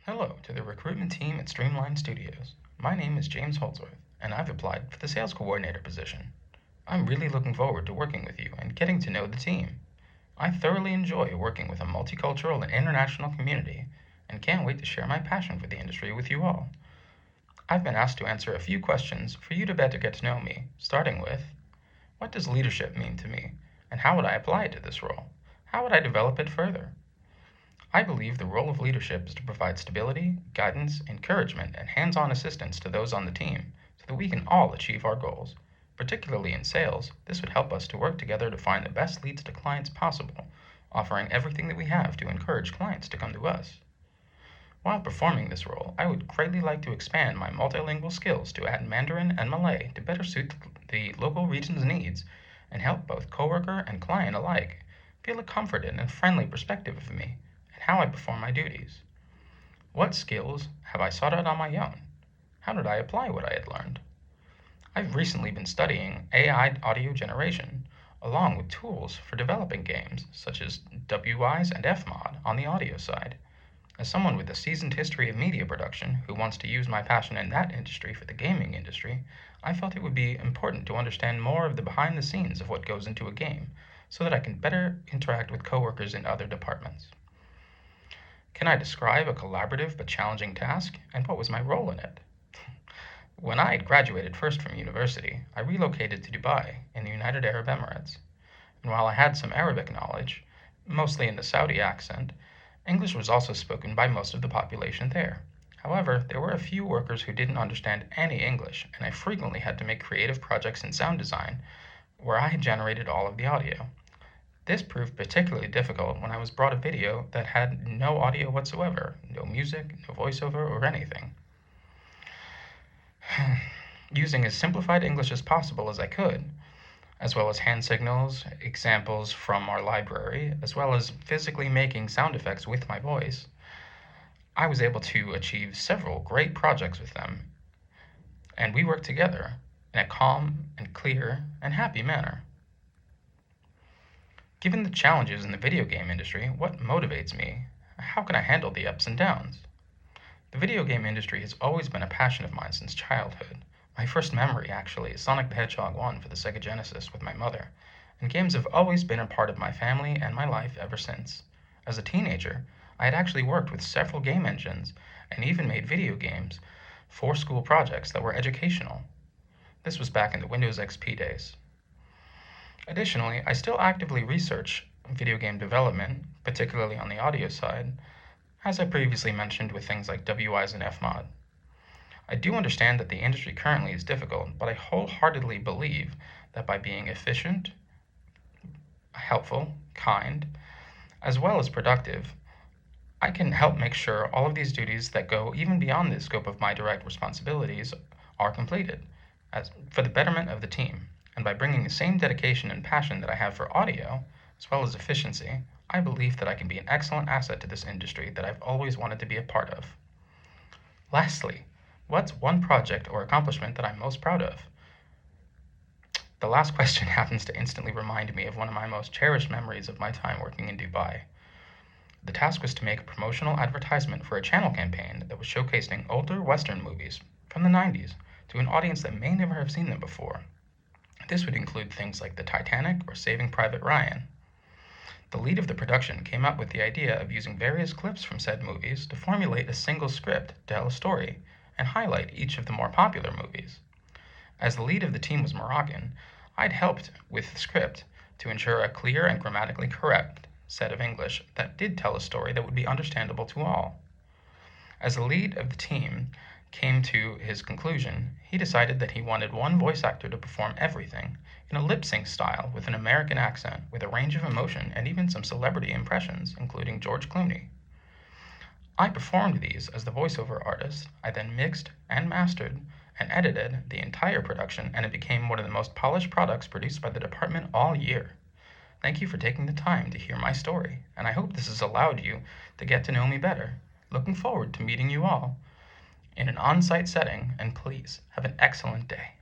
Hello to the recruitment team at Streamline Studios. My name is James Holdsworth, and I've applied for the sales coordinator position. I'm really looking forward to working with you and getting to know the team. I thoroughly enjoy working with a multicultural and international community, and can't wait to share my passion for the industry with you all. I've been asked to answer a few questions for you to better get to know me, starting with, what does leadership mean to me, and how would I apply it to this role? How would I develop it further? I believe the role of leadership is to provide stability, guidance, encouragement, and hands-on assistance to those on the team so that we can all achieve our goals. Particularly in sales, this would help us to work together to find the best leads to clients possible, offering everything that we have to encourage clients to come to us. While performing this role, I would greatly like to expand my multilingual skills to add Mandarin and Malay to better suit the local region's needs and help both coworker and client alike feel a comforted and friendly perspective of me and how I perform my duties. What skills have I sought out on my own? How did I apply what I had learned? I've recently been studying AI audio generation, along with tools for developing games such as WIs and FMOD on the audio side. As someone with a seasoned history of media production who wants to use my passion in that industry for the gaming industry, I felt it would be important to understand more of the behind the scenes of what goes into a game so that I can better interact with coworkers in other departments. Can I describe a collaborative but challenging task, and what was my role in it? When I had graduated first from university, I relocated to Dubai in the United Arab Emirates, and while I had some Arabic knowledge, mostly in the Saudi accent, English was also spoken by most of the population there. However, there were a few workers who didn't understand any English, and I frequently had to make creative projects in sound design where I had generated all of the audio. This proved particularly difficult when I was brought a video that had no audio whatsoever, no music, no voiceover, or anything. Using as simplified English as possible as I could, as well as hand signals, examples from our library, as well as physically making sound effects with my voice, I was able to achieve several great projects with them, and we worked together in a calm and clear and happy manner. Given the challenges in the video game industry, what motivates me? How can I handle the ups and downs? The video game industry has always been a passion of mine since childhood. My first memory, actually, is Sonic the Hedgehog 1 for the Sega Genesis with my mother, and games have always been a part of my family and my life ever since. As a teenager, I had actually worked with several game engines and even made video games for school projects that were educational. This was back in the Windows XP days. Additionally, I still actively research video game development, particularly on the audio side, as I previously mentioned with things like WIs and FMOD. I do understand that the industry currently is difficult, but I wholeheartedly believe that by being efficient, helpful, kind, as well as productive, I can help make sure all of these duties that go even beyond the scope of my direct responsibilities are completed for the betterment of the team. And by bringing the same dedication and passion that I have for audio, as well as efficiency, I believe that I can be an excellent asset to this industry that I've always wanted to be a part of. Lastly, what's one project or accomplishment that I'm most proud of? The last question happens to instantly remind me of one of my most cherished memories of my time working in Dubai. The task was to make a promotional advertisement for a channel campaign that was showcasing older Western movies from the 90s to an audience that may never have seen them before. This would include things like the Titanic or Saving Private Ryan. The lead of the production came up with the idea of using various clips from said movies to formulate a single script to tell a story and highlight each of the more popular movies. As the lead of the team was Moroccan, I'd helped with the script to ensure a clear and grammatically correct set of English that did tell a story that would be understandable to all. As the lead of the team came to his conclusion, he decided that he wanted one voice actor to perform everything in a lip-sync style with an American accent with a range of emotion and even some celebrity impressions, including George Clooney. I performed these as the voiceover artist. I then mixed and mastered and edited the entire production, and it became one of the most polished products produced by the department all year. Thank you for taking the time to hear my story, and I hope this has allowed you to get to know me better. Looking forward to meeting you all in an on-site setting, and please have an excellent day.